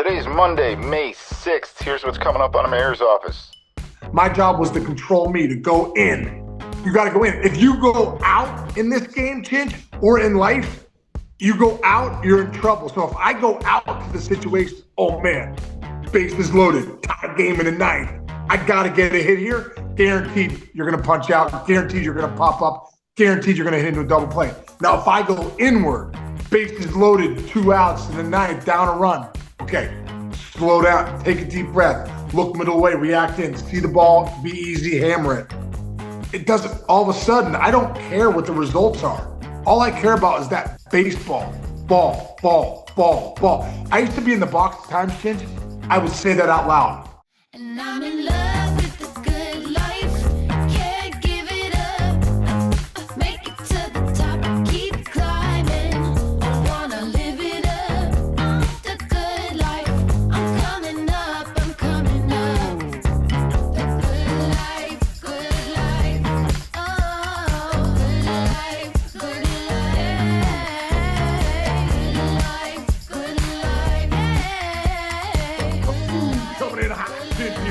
Today's Monday, May 6th. Here's what's coming up on the mayor's office. My job was to control me, to go in. You got to go in. If you go out in this game, Chinch, or in life, you go out, you're in trouble. So if I go out to the situation, oh man, bases loaded, tie game in the ninth, I got to get a hit here. Guaranteed you're going to punch out. Guaranteed you're going to pop up. Guaranteed you're going to hit into a double play. Now, if I go inward, bases loaded, 2 outs in the ninth, down a run. Okay, slow down, take a deep breath, look middle way, react in, see the ball, be easy, hammer it. It doesn't, all of a sudden, I don't care what the results are. All I care about is that baseball, ball, ball, ball, ball. I used to be in the box at times, Chinch. I would say that out loud. And I'm in love with the good life. Can't give it up. Make it to the top. Keep climbing. I wanna live it up. The good life. I'm coming up. I'm coming up. The good life. Good life. Oh, good life. Good life. Good life. Good life. Coming in hot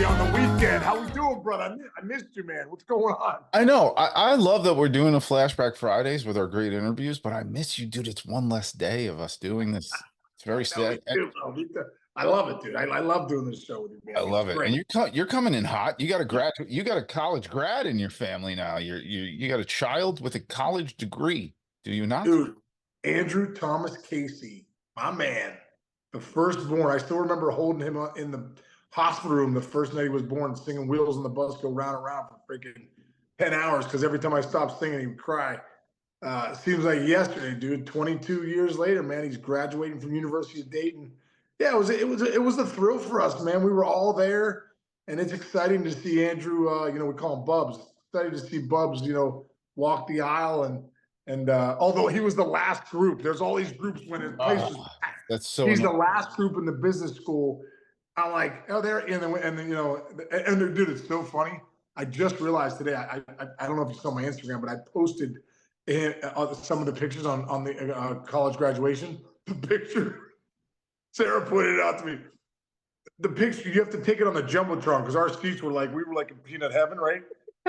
on the weekend. How we doing, brother? I missed you, man. What's going on? I know. I love that we're doing a Flashback Fridays with our great interviews, but I miss you, dude. It's one less day of us doing this. It's very sad. I love it, dude. I love doing this show with you, man. I love it. Great. And you're coming in hot. You got a graduate. You got a college grad in your family now. You got a child with a college degree. Do you not? Dude, Andrew Thomas Casey, my man, the firstborn. I still remember holding him in the hospital room the first night he was born, singing "Wheels on the Bus Go Round and Round" for freaking 10 hours because every time I stopped singing, he would cry. Seems like yesterday, dude. 22 years later, man, he's graduating from University of Dayton. Yeah, it was a thrill for us, man. We were all there, and it's exciting to see Andrew. We call him Bubs. Exciting to see Bubs, walk the aisle and although he was the last group, there's all these groups when his place was packed. That's so. He's the last group in the business school. I'm like, oh, there, and dude, it's so funny. I just realized today. I don't know if you saw my Instagram, but I posted some of the pictures on the college graduation. The picture, Sarah pointed it out to me. The picture, you have to take it on the jumbotron because our seats were like, we were like in peanut heaven, right?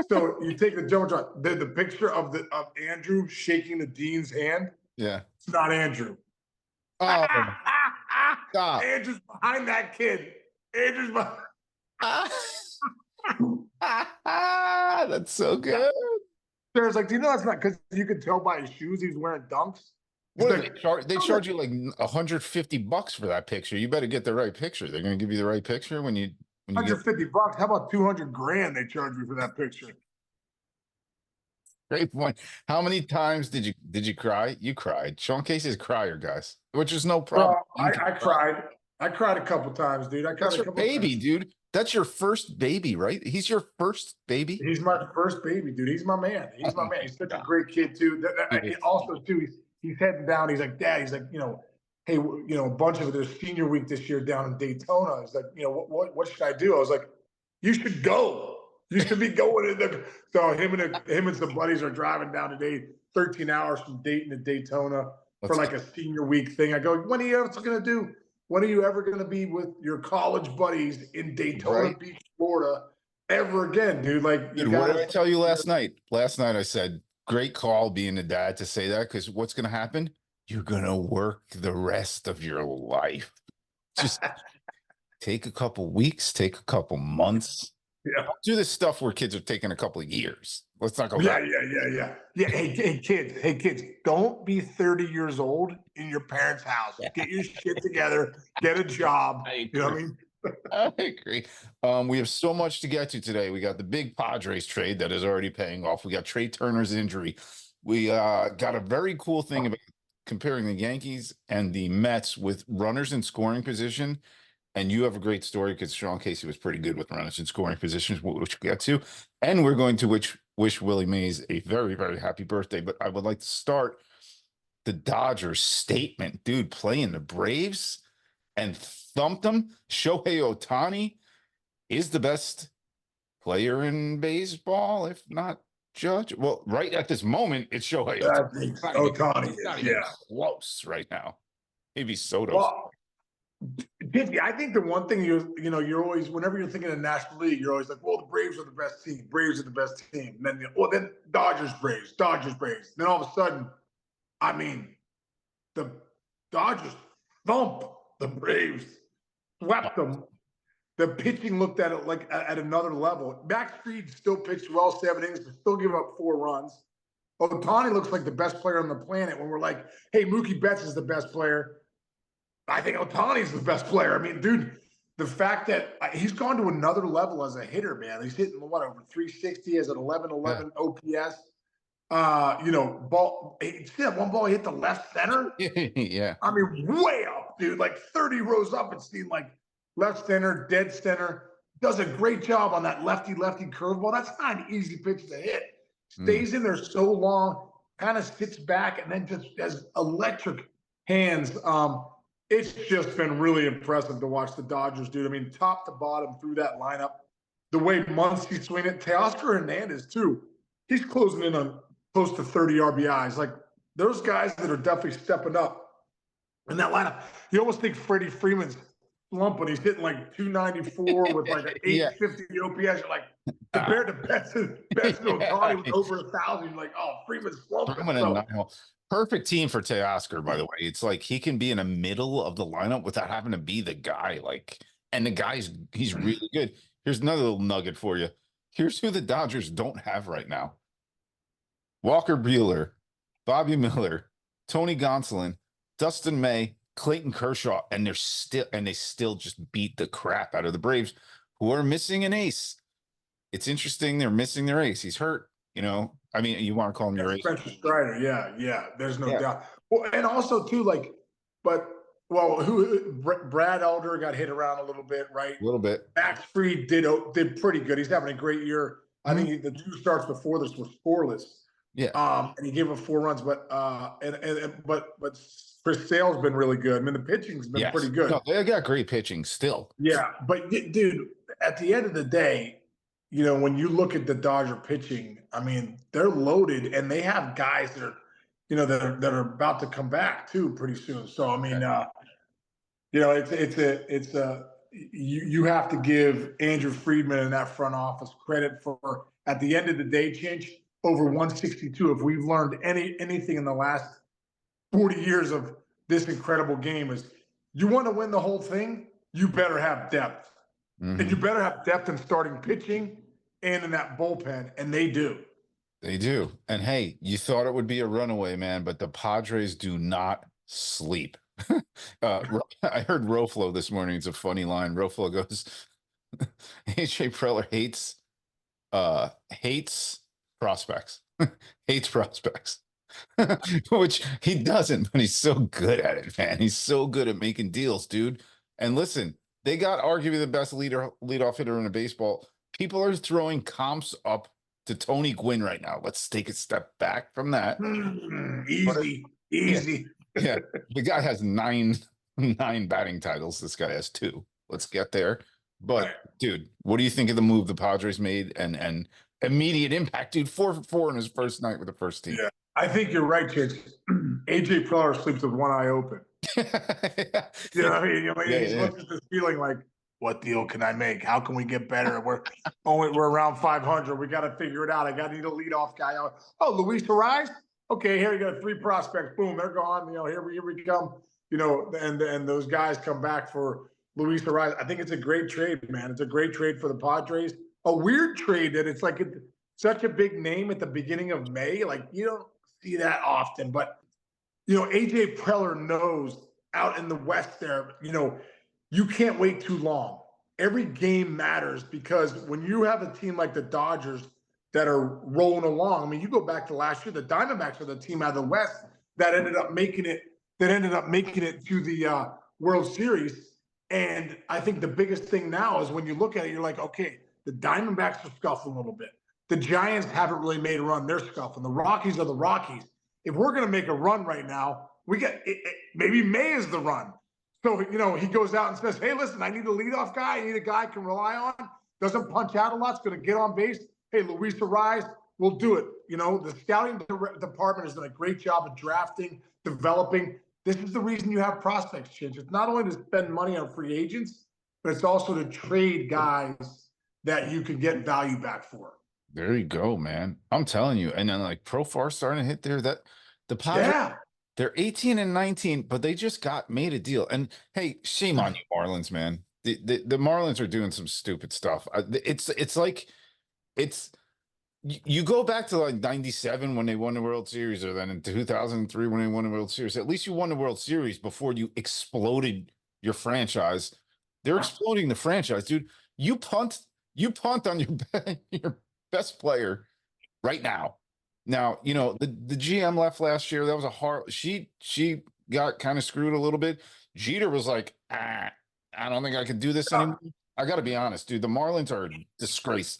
So you take the jumbotron. The picture of Andrew shaking the dean's hand. Yeah, it's not Andrew. Oh, stop. Andrew's behind that kid. Andrew's behind. That's so good. Sarah's like, do you know that's not because you could tell by his shoes he was wearing dunks? What they charge you like $150 for that picture. You better get the right picture. They're going to give you the right picture when you $150. How about 200 grand they charge me for that picture? Great point. How many times did you cry? You cried. Sean Casey's a crier, guys, which is no problem. I cried. I cried a couple times, dude. That's your baby, dude. That's your first baby, right? He's your first baby. He's my first baby, dude. He's my man. He's my man. He's such a great kid too. Also, too, he's heading down. He's like, Dad. He's like, hey, a bunch of their senior week this year down in Daytona. He's like, what should I do? I was like, you should go. You should be going in there. So him and some buddies are driving down today, 13 hours from Dayton to Daytona for like a senior week thing. I go, when are you ever going to do? When are you ever going to be with your college buddies in Daytona Beach, Florida, ever again, dude? Like, dude, what did I tell you last night? Last night I said, great call being a dad to say that, because what's going to happen? You're going to work the rest of your life. Just take a couple weeks, take a couple months. Yeah. Do this stuff where kids are taking a couple of years. Let's not go Yeah. back. Yeah. Hey, kids, don't be 30 years old in your parents' house. Get your shit together. Get a job. You know what I mean? I agree. We have so much to get to today. We got the big Padres trade that is already paying off. We got Trey Turner's injury. We got a very cool thing about comparing the Yankees and the Mets with runners in scoring position. And you have a great story because Sean Casey was pretty good with runners in scoring positions, which we'll get to. And we're going to wish Willie Mays a very, very happy birthday. But I would like to start the Dodgers statement. Dude, playing the Braves and thumped them. Shohei Ohtani is the best player in baseball, if not Judge. Well, right at this moment, it's Shohei Ohtani. He's not even close right now. Maybe Soto. Well, Did I think the one thing you're always, whenever you're thinking of National League, you're always like, well, the Braves are the best team. Braves are the best team. And then Dodgers, Braves, Dodgers, Braves. Then all of a sudden, I mean, the Dodgers thump the Braves, swept them. The pitching looked at it like at another level. Max Fried still pitched well 7 innings, but still give up 4 runs. Ohtani looks like the best player on the planet. When we're like, hey, Mookie Betts is the best player, I think Ohtani's the best player. I mean, dude, the fact that he's gone to another level as a hitter, man. He's hitting over 360 as an 11-11 OPS. One ball he hit the left center. Yeah. I mean, way up, dude. Like 30 rows up, it seemed like left center, dead center. Does a great job on that lefty curveball. That's not an easy pitch to hit. Stays in there so long, kind of sits back, and then just has electric hands. It's just been really impressive to watch the Dodgers, dude. I mean, top to bottom through that lineup. The way Muncy's swinging it. Teoscar Hernandez, too. He's closing in on close to 30 RBIs. Like, those guys that are definitely stepping up in that lineup. You almost think Freddie Freeman's slumping. He's hitting like 294 with like an 850 OPS. You're like, compared to Betts and Ohtani with over 1,000, you're like, oh, Freeman's slumping. Perfect team for Teoscar, by the way. It's like he can be in the middle of the lineup without having to be the guy. And the guy's he's really good. Here's another little nugget for you. Here's who the Dodgers don't have right now: Walker Buehler, Bobby Miller, Tony Gonsolin, Dustin May, Clayton Kershaw, and they still just beat the crap out of the Braves, who are missing an ace. It's interesting they're missing their ace. He's hurt. I mean, you want to call him your ace? Spencer Strider, yeah. There's no doubt. Well, and also too, Brad Elder got hit around a little bit, right? A little bit. Max Fried did pretty good. He's having a great year. I think the 2 starts before this were scoreless. Yeah. And he gave up 4 runs, but Chris Sale's been really good. I mean, the pitching's been pretty good. No, they got great pitching still. Yeah, but dude, at the end of the day, when you look at the Dodger pitching, I meend they're loaded, and they have guys that are, that are about to come back too pretty soon. So I mean, you have to give Andrew Friedman and that front office credit for, at the end of the day, Chinch, over 162. If we've learned anything in the last 40 years of this incredible game, is you want to win the whole thing, you better have depth. And you better have depth in starting pitching and in that bullpen, and they do. They do. And hey, you thought it would be a runaway, man, but the Padres do not sleep. I heard Roflo this morning. It's a funny line. Roflo goes, AJ Preller hates prospects. Hates prospects. Which he doesn't, but he's so good at it, man. He's so good at making deals, dude. And listen, they got arguably the best leadoff hitter in the baseball. People are throwing comps up to Tony Gwynn right now. Let's take a step back from that. Easy. Yeah. The guy has nine batting titles. This guy has 2. Let's get there. But dude, what do you think of the move the Padres made and immediate impact, dude? 4 for 4 in his first night with the first team. Yeah, I think you're right, Chase. AJ Preller sleeps with one eye open. You know what I mean? He's looking at this feeling like, what deal can I make? How can we get better? We're around 500. We got to figure it out. Need a leadoff guy. Oh, Luis Ariz? Okay, here you got 3 prospects. Boom, they're gone. Here we come. And those guys come back for Luis Ariz. I think it's a great trade, man. It's a great trade for the Padres. A weird trade that it's like such a big name at the beginning of May. Like, you don't see that often. But, AJ Preller knows out in the West there, you can't wait too long. Every game matters, because when you have a team like the Dodgers that are rolling along, I mean, you go back to last year, the Diamondbacks are the team out of the West that ended up making it to the World Series. And I think the biggest thing now is when you look at it, you're like, okay, the Diamondbacks are scuffling a little bit. The Giants haven't really made a run. They're scuffling. The Rockies are the Rockies. If we're going to make a run right now, maybe May is the run. So, he goes out and says, hey, listen, I need a leadoff guy. I need a guy I can rely on. Doesn't punch out a lot. It's going to get on base. Hey, Luis Ariz, we'll do it. The scouting department has done a great job of drafting, developing. This is the reason you have prospects, Chinch. It's not only to spend money on free agents, but it's also to trade guys that you can get value back for. There you go, man. I'm telling you. And then like Profar starting to hit there. That the Padres, Yeah. they're 18 and 19, but they just made a deal. And hey, shame on you, Marlins, man. The Marlins are doing some stupid stuff. It's like you go back to like 97 when they won the World Series, or then in 2003 when they won the World Series. At least you won the World Series before you exploded your franchise. They're exploding the franchise, dude. You punt on your best player right now. Now, you know, the GM left last year. That was a hard she got kind of screwed a little bit. Jeter was like, I don't think I can do this anymore. I got to be honest, dude. The Marlins are a disgrace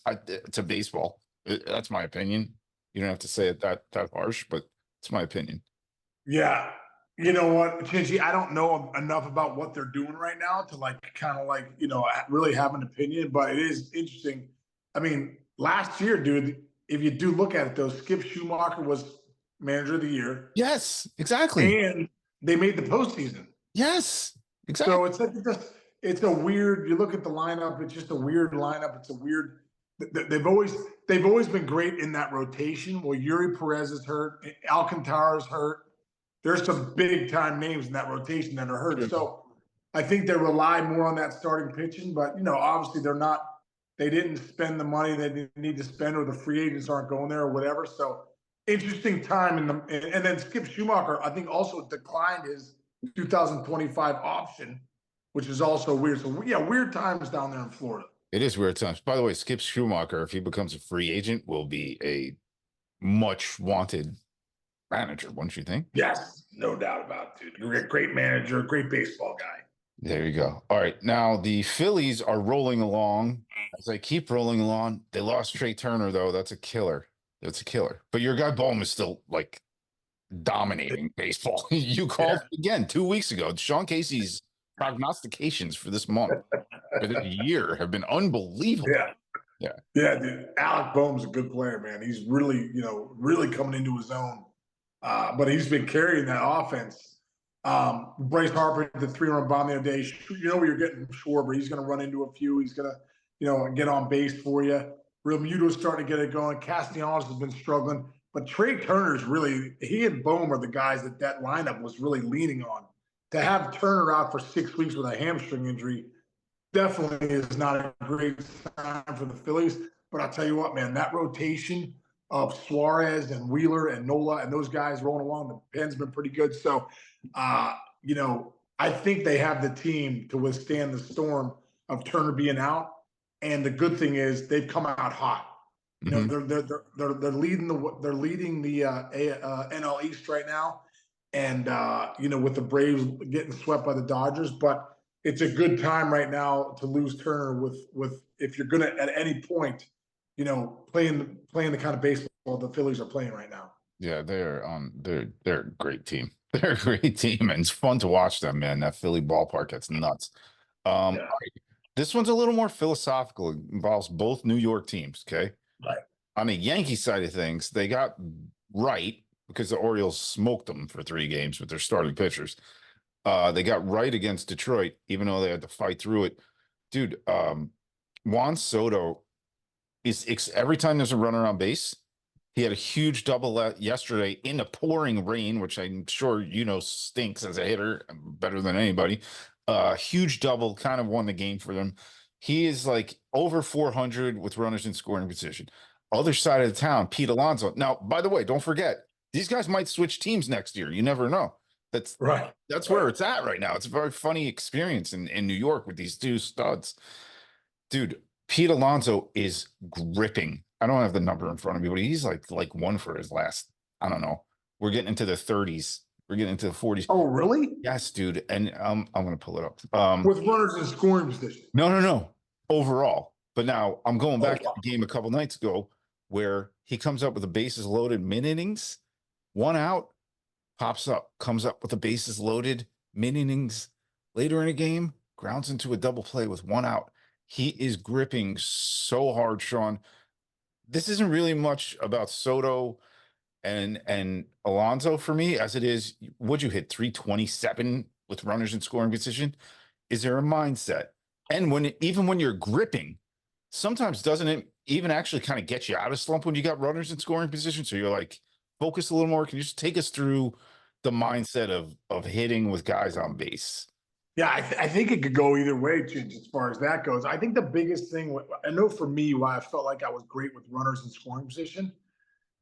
to baseball. That's my opinion. You don't have to say it that harsh, but it's my opinion. Yeah. You know what, Chinchy, I don't know enough about what they're doing right now to like kind of like, you know, really have an opinion, but it is interesting. I mean, last year, dude, if you do look at it though, Skip Schumacher was manager of the year. Yes, exactly. And they made the postseason. Yes, exactly. So it's like it's a weird, you look at the lineup, it's just a weird lineup. It's a weird they've always been great in that rotation. Well, Yuri Perez is hurt, Alcantara's hurt. There's some big time names in that rotation that are hurt. So I think they rely more on that starting pitching, but you know, obviously they didn't spend the money they need to spend, or the free agents aren't going there or whatever. So interesting time and then Skip Schumacher, I think, also declined his 2025 option, which is also weird. So yeah, weird times down there in Florida. It is weird times. By the way, Skip Schumacher, if he becomes a free agent, will be a much wanted manager, wouldn't you think? Yes, no doubt about it, dude. Great manager, great baseball guy. There you go. All right. Now the Phillies are rolling along. As they keep rolling along, they lost Trey Turner, though. That's a killer. That's a killer. But your guy Bohm is still like dominating baseball. You called again 2 weeks ago. Sean Casey's prognostications for this month, for the year, have been unbelievable. Yeah, dude. Alec Bohm's a good player, man. He's really, you know, really coming into his own. But he's been carrying that offense. Bryce Harper, the 3-run bomb the other day. You know what you're getting from Schwarber. He's going to run into a few. He's going to, you know, get on base for you. Real Muto's starting to get it going. Castellanos has been struggling. But Trey Turner's really, he and Bohm are the guys that lineup was really leaning on. To have Turner out for 6 weeks with a hamstring injury definitely is not a great sign for the Phillies. But I'll tell you what, man, that rotation of Suarez and Wheeler and Nola and those guys rolling along, the pen's been pretty good. So, you know, I think they have the team to withstand the storm of Turner being out. And the good thing is they've come out hot. You know, they're leading the NL East right now, and you know, with the Braves getting swept by the Dodgers. But it's a good time right now to lose Turner with if you're gonna at any point, you know, playing the kind of baseball the Phillies are playing right now. Yeah, they're a great team. They're a great team, and it's fun to watch them, man. That Philly ballpark, that's nuts. All right. This one's a little more philosophical. It involves both New York teams. Okay. Right. On the Yankee side of things, they got right because the Orioles smoked them for 3 games with their starting pitchers. They got right against Detroit, even though they had to fight through it. Dude, Juan Soto is every time there's a runner on base, he had a huge double yesterday in the pouring rain, which I'm sure you know stinks as a hitter better than anybody. Huge double, kind of won the game for them. He is like over 400 with runners in scoring position. Other side of the town, Pete Alonso. Now, by the way, don't forget, these guys might switch teams next year. You never know. That's right. That's where it's at right now. It's a very funny experience in New York with these 2 studs. Dude, Pete Alonso is gripping. I don't have the number in front of me, but he's like one for his last, I don't know. We're getting into the 30s. We're getting into the 40s. Oh, really? Yes, dude. And I'm going to pull it up. With runners in scoring position. No. Overall. But now I'm going back to the game a couple nights ago where he comes up with the bases loaded mid-innings, 1 out, comes up with the bases loaded mid-innings later in a game, grounds into a double play with 1 out. He is gripping so hard, Sean. This isn't really much about Soto And Alonso, for me, as it is, would you hit 327 with runners in scoring position? Is there a mindset? And even when you're gripping, sometimes doesn't it even actually kind of get you out of slump when you got runners in scoring position? So you're like, focus a little more. Can you just take us through the mindset of hitting with guys on base? Yeah, I think it could go either way, Chinch, as far as that goes. I think the biggest thing, I know for me, why I felt like I was great with runners in scoring position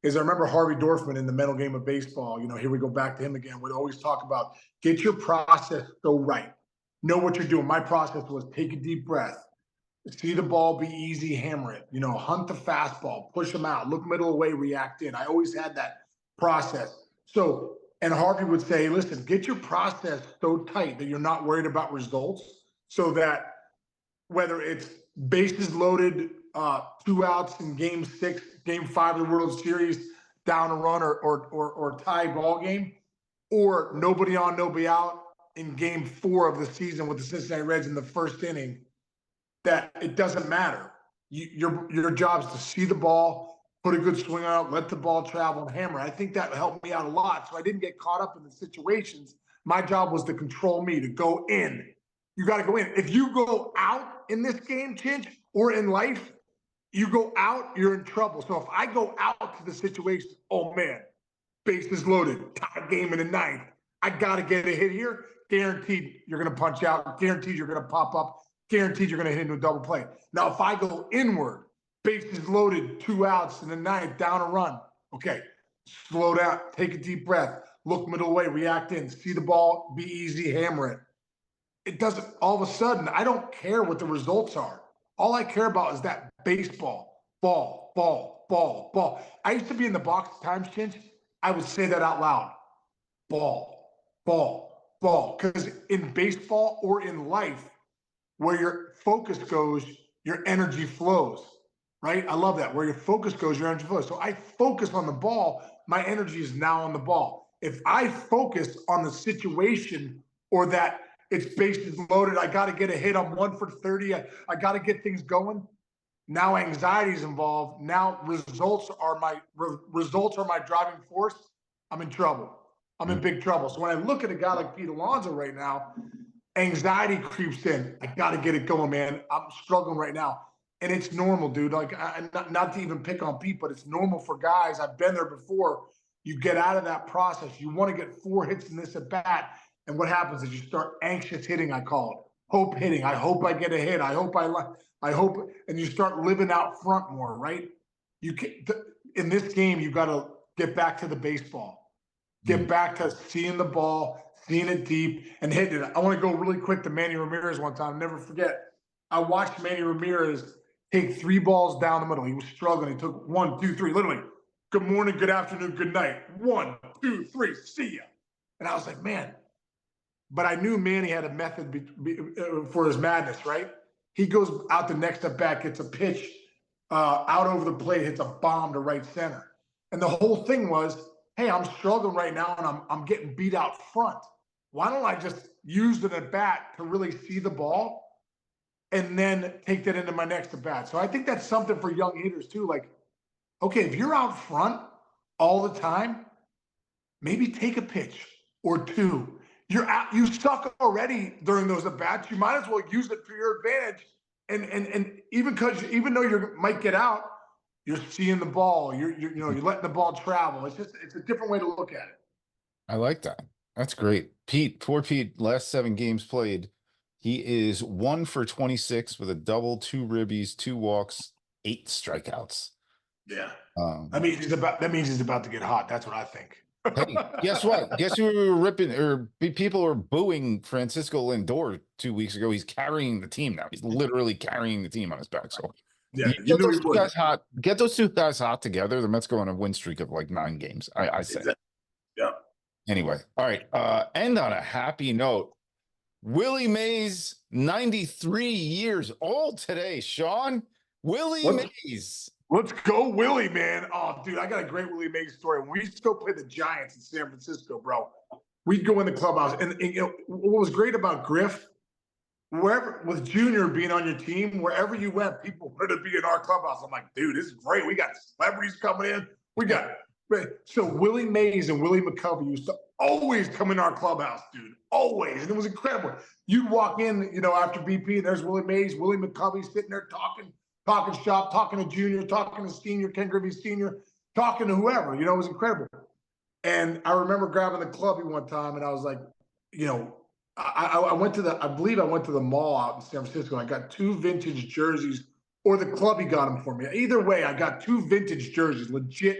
is I remember Harvey Dorfman in the mental game of baseball. Here we go back to him again. Would always talk about get your process so right. Know what you're doing. My process was take a deep breath, see the ball, be easy, hammer it. Hunt the fastball, push them out, look middle away, react in. I always had that process. So, and Harvey would say, listen, get your process so tight that you're not worried about results, so that whether it's bases loaded, 2 outs in game 6, game 5 of the World Series, down a run or tie ball game, or nobody on, nobody out in game 4 of the season with the Cincinnati Reds in the first inning, that it doesn't matter. Your job is to see the ball, put a good swing out, let the ball travel, and hammer. I think that helped me out a lot. So I didn't get caught up in the situations. My job was to control me, to go in. You got to go in. If you go out in this game, Chinch, or in life, you go out, you're in trouble. So if I go out to the situation, oh man, bases loaded, tie game in the 9th, I got to get a hit here. Guaranteed you're going to punch out. Guaranteed you're going to pop up. Guaranteed you're going to hit into a double play. Now, if I go inward, bases loaded, 2 outs in the 9th, down a run. Okay, slow down, take a deep breath, look middle away, react in, see the ball, be easy, hammer it. It doesn't, all of a sudden, I don't care what the results are. All I care about is that baseball, ball, ball, ball, ball. I used to be in the box at times, Chinch. I would say that out loud. Ball, ball, ball. Because in baseball or in life, where your focus goes, your energy flows, right? I love that. Where your focus goes, your energy flows. So I focus on the ball. My energy is now on the ball. If I focus on the situation, or that it's bases loaded, I got to get a hit, I'm 1 for 30, I got to get things going. Now anxiety is involved. Now results are my driving force. I'm in trouble. I'm in big trouble. So when I look at a guy like Pete Alonso right now, anxiety creeps in. I got to get it going, man. I'm struggling right now. And it's normal, dude. Like, not to even pick on Pete, but it's normal for guys. I've been there before. You get out of that process. You want to get 4 hits in this at bat. And what happens is you start anxious hitting, I call it. Hope hitting. I hope I get a hit. I hope, and you start living out front more, right? In this game, you got to get back to the baseball. Get back to seeing the ball, seeing it deep, and hitting it. I want to go really quick to Manny Ramirez one time. Never forget. I watched Manny Ramirez take 3 balls down the middle. He was struggling. He took 1, 2, 3, literally. Good morning, good afternoon, good night. 1, 2, 3, see ya. And I was like, man. But I knew Manny had a method for his madness, right? He goes out the next at bat, gets a pitch out over the plate, hits a bomb to right center. And the whole thing was, hey, I'm struggling right now and I'm getting beat out front. Why don't I just use the at bat to really see the ball and then take that into my next at bat? So I think that's something for young hitters too. Like, okay, if you're out front all the time, maybe take a pitch or 2. You suck already during those at bats. You might as well use it for your advantage. And even though you might get out, you're seeing the ball. You're letting the ball travel. It's a different way to look at it. I like that. That's great. Poor Pete, last 7 games played, he is 1 for 26 with a double, 2 ribbies, 2 walks, 8 strikeouts. Yeah. That means he's about to get hot. That's what I think. Hey, guess what? Guess who we were ripping, or people were booing Francisco Lindor 2 weeks ago? He's carrying the team now. He's literally carrying the team on his back. So yeah, get those 2 guys hot. Get those 2 guys hot together. The Mets go on a win streak of like 9 games. I say. Exactly. Yeah. Anyway, all right. End on a happy note. Willie Mays, 93 years old today. Sean, Willie Mays. Let's go, Willie, man. Oh, dude, I got a great Willie Mays story. When we used to go play the Giants in San Francisco, bro, we'd go in the clubhouse. And what was great about Griff, wherever, with Junior being on your team, wherever you went, people wanted to be in our clubhouse. I'm like, dude, this is great. We got celebrities coming in. We got So Willie Mays and Willie McCovey used to always come in our clubhouse, dude. Always. And it was incredible. You'd walk in, after BP, and there's Willie Mays, Willie McCovey sitting there talking shop, talking to Junior, talking to Senior, Ken Griffey Senior, talking to whoever. It was incredible. And I remember grabbing the clubby one time, and I was like, I went to I believe I went to the mall out in San Francisco. I got 2 vintage jerseys, or the clubby got them for me. Either way, I got 2 vintage jerseys, legit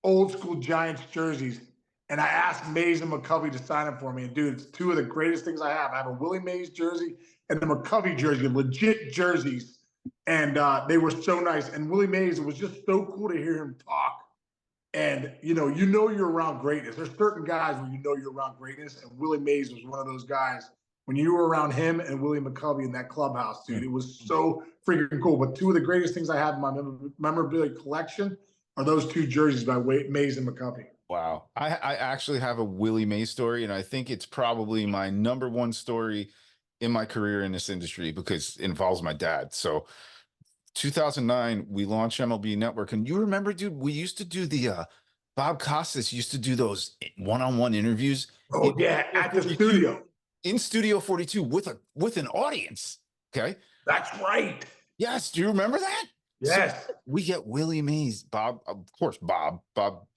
old school Giants jerseys. And I asked Mays and McCovey to sign them for me. And dude, it's 2 of the greatest things I have. I have a Willie Mays jersey and a McCovey jersey, legit jerseys. And they were so nice. And Willie Mays, it was just so cool to hear him talk. And you're around greatness. There's certain guys when you're around greatness, and Willie Mays was one of those guys. When you were around him and Willie McCovey in that clubhouse, dude, it was so freaking cool. But 2 of the greatest things I have in my memorabilia collection are those 2 jerseys by Mays and McCovey. Wow. I actually have a Willie Mays story, and I think it's probably my number 1 story in my career in this industry because it involves my dad. So 2009, we launched MLB Network. And you remember, dude, we used to do the Bob Costas used to do those one-on-one interviews. Oh, yeah, at the studio. In Studio 42 with an audience. Okay. That's right. Yes. Do you remember that? Yes. So we get Willie Mays. Bob, of course, Bob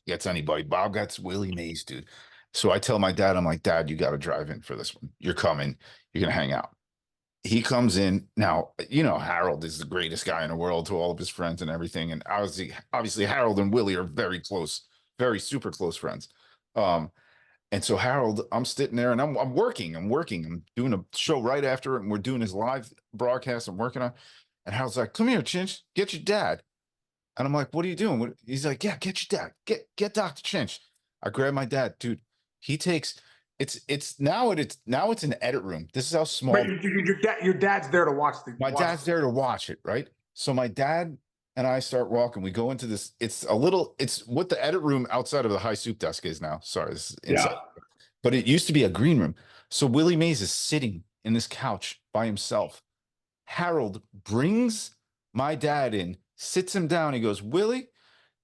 gets anybody. Bob gets Willie Mays, dude. So I tell my dad, I'm like, Dad, you got to drive in for this one. You're coming. You're going to hang out. He comes in. Now, Harold is the greatest guy in the world to all of his friends and everything. And obviously Harold and Willie are very close, very super close friends. And so Harold, I'm sitting there and I'm working. I'm doing a show right after it. And we're doing his live broadcast I'm working on. And Harold's like, come here, Chinch, get your dad. And I'm like, what are you doing? He's like, yeah, get your dad. Get Dr. Chinch. I grab my dad, dude. He takes now it's an edit room. This is how small. But your dad's there to watch dad's there to watch it, right? So my dad and I start walking. We go into this. It's what the edit room outside of the high soup desk is now. Sorry, this is inside. Yeah. But it used to be a green room. So Willie Mays is sitting in this couch by himself. Harold brings my dad in, sits him down. He goes, Willie,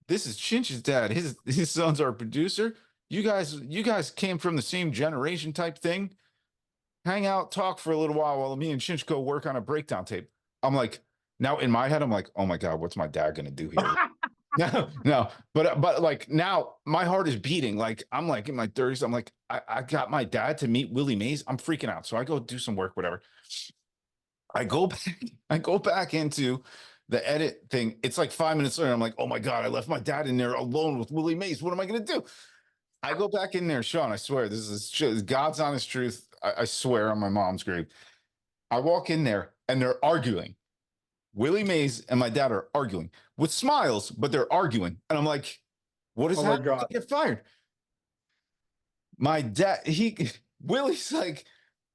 this is Chinch's dad. His son's our producer. You guys came from the same generation type thing. Hang out, talk for a little while me and Chinch go work on a breakdown tape. I'm like, now in my head, I'm like, oh my God, what's my dad gonna do here? no, but like now my heart is beating. Like I'm like in my 30s. I'm like, I got my dad to meet Willie Mays. I'm freaking out. So I go do some work, whatever. I go back into the edit thing. It's like 5 minutes later. I'm like, oh my God, I left my dad in there alone with Willie Mays. What am I gonna do? I go back in there, Sean. I swear, this is God's honest truth. I swear on my mom's grave. I walk in there and they're arguing. Willie Mays and my dad are arguing with smiles, but they're arguing. And I'm like, what is that? I get fired. My dad, Willie's like,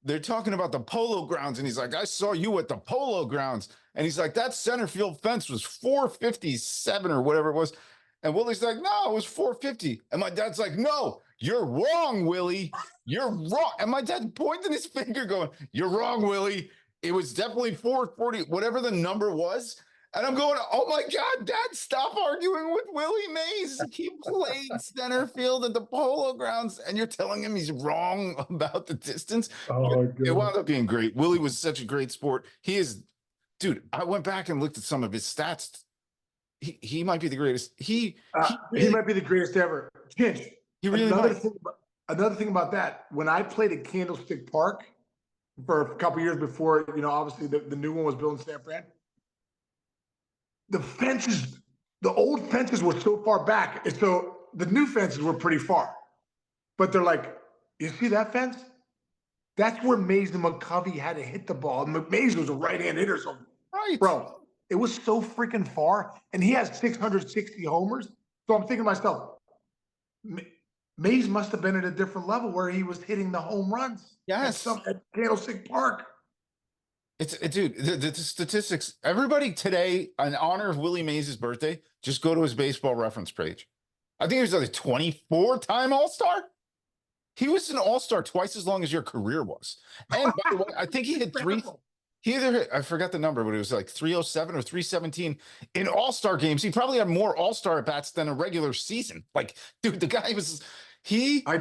they're talking about the Polo Grounds. And he's like, I saw you at the Polo Grounds. And he's like, that center field fence was 457 or whatever it was. And Willie's like, no, it was 450. And my dad's like, no, you're wrong, Willie. You're wrong. And my dad pointing his finger going, you're wrong, Willie. It was definitely 440, whatever the number was. And I'm going, oh my God, Dad, stop arguing with Willie Mays. He played center field at the Polo Grounds, and you're telling him he's wrong about the distance. Oh, it wound up being great. Willie was such a great sport. Dude, I went back and looked at some of his stats. He might be the greatest. He might be the greatest ever. Chinch, he really another thing about that, when I played at Candlestick Park for a couple years before, obviously the new one was built in San Fran, the old fences were so far back. And so the new fences were pretty far. But they're like, you see that fence? That's where Mays and McCovey had to hit the ball. And Mays was a right-hand hitter. So, right. Bro, it was so freaking far. And he has 660 homers. So I'm thinking to myself, Mays must have been at a different level where he was hitting the home runs. Yes. At Candlestick Park. Dude, the statistics, everybody today, in honor of Willie Mays' birthday, just go to his baseball reference page. I think he was like a 24-time All-Star. He was an All-Star twice as long as your career was. And by the way, I think he hit He either hit, I forgot the number, but it was like 307 or 317 in All-Star games. He probably had more All-Star at bats than a regular season. Like, dude, the guy was I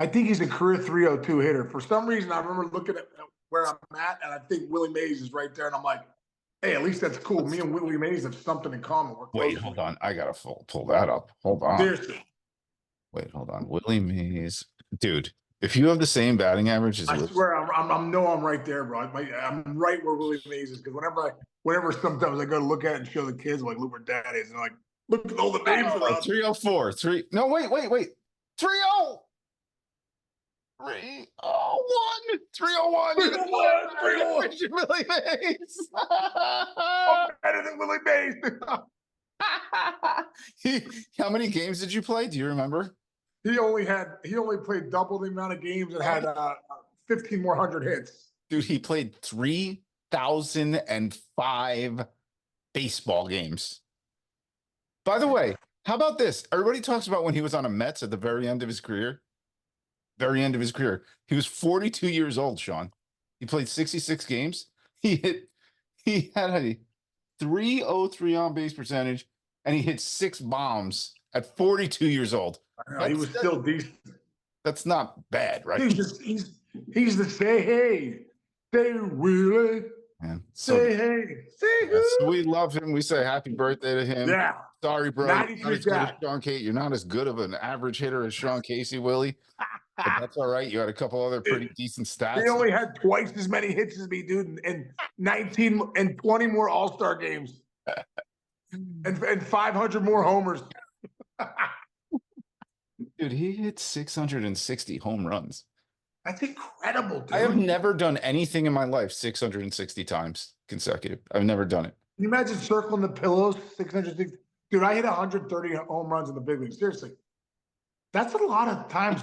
think he's a career 302 hitter. For some reason, I remember looking at where I'm at, and I think Willie Mays is right there, and I'm like, hey, at least that's cool. Me and Willie Mays have something in common. We're Wait, close. hold on. I gotta pull that up. Hold on. Seriously. Wait, hold on. Willie Mays, dude. If you have the same batting average as I Willie, swear, I'm right there, bro. I'm right where Willie Mays is, because whenever sometimes I go to look at it and show the kids, like, look where dad is, and they're like, look at all the names around. 304. No, wait. 30. 301. 301. Willie Mays. I'm better than Willie Mays. How many games did you play? Do you remember? He only played double the amount of games and had 15 more hundred hits. Dude, he played 3,005 baseball games. By the way, how about this? Everybody talks about when he was on a Mets at the very end of his career. He was 42 years old, Sean. He played 66 games. He had a 303 on base percentage, and he hit 6 bombs at 42 years old. He was still decent. That's not bad, right? He's the say Willie. Man, Say hey. so we love him. We say happy birthday to him. Yeah. Sorry, bro. 93 Sean Casey. You're not as good of an average hitter as Sean Casey, Willie. But that's all right. You had a couple other pretty decent stats. He only had twice as many hits as me, dude, and 19 and 20 more All-Star games. and 500 more homers. Dude, he hit 660 home runs. That's incredible, dude. I have never done anything in my life 660 times consecutive. I've never done it. Can you imagine circling the pillows 660? Dude, I hit 130 home runs in the big league. Seriously. That's a lot of times.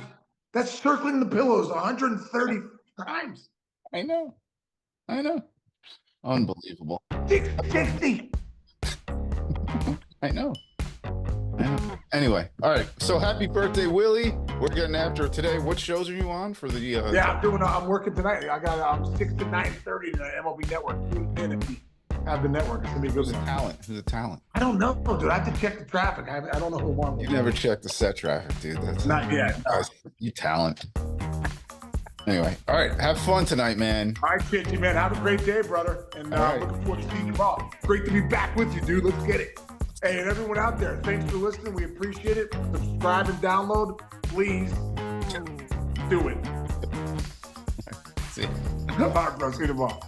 That's circling the pillows 130 times. I know. Unbelievable. 660. I know. Anyway, all right. So happy birthday, Willie. We're getting after it today. What shows are you on for the? Yeah, I'm working tonight. I'm 6 to 9:30 to the MLB Network. Tune in if you have the network. It's gonna be a good. Who's the talent? I don't know, dude. I have to check the traffic. I don't know who won. You never checked the set traffic, dude. That's Not yet. No. You talent. Anyway, all right. Have fun tonight, man. All right, Chichi, man. Have a great day, brother. And right. looking forward to seeing you all. Great to be back with you, dude. Let's get it. Hey, and everyone out there, thanks for listening. We appreciate it. Subscribe and download. Please do it. See you. All right, bro. See you tomorrow.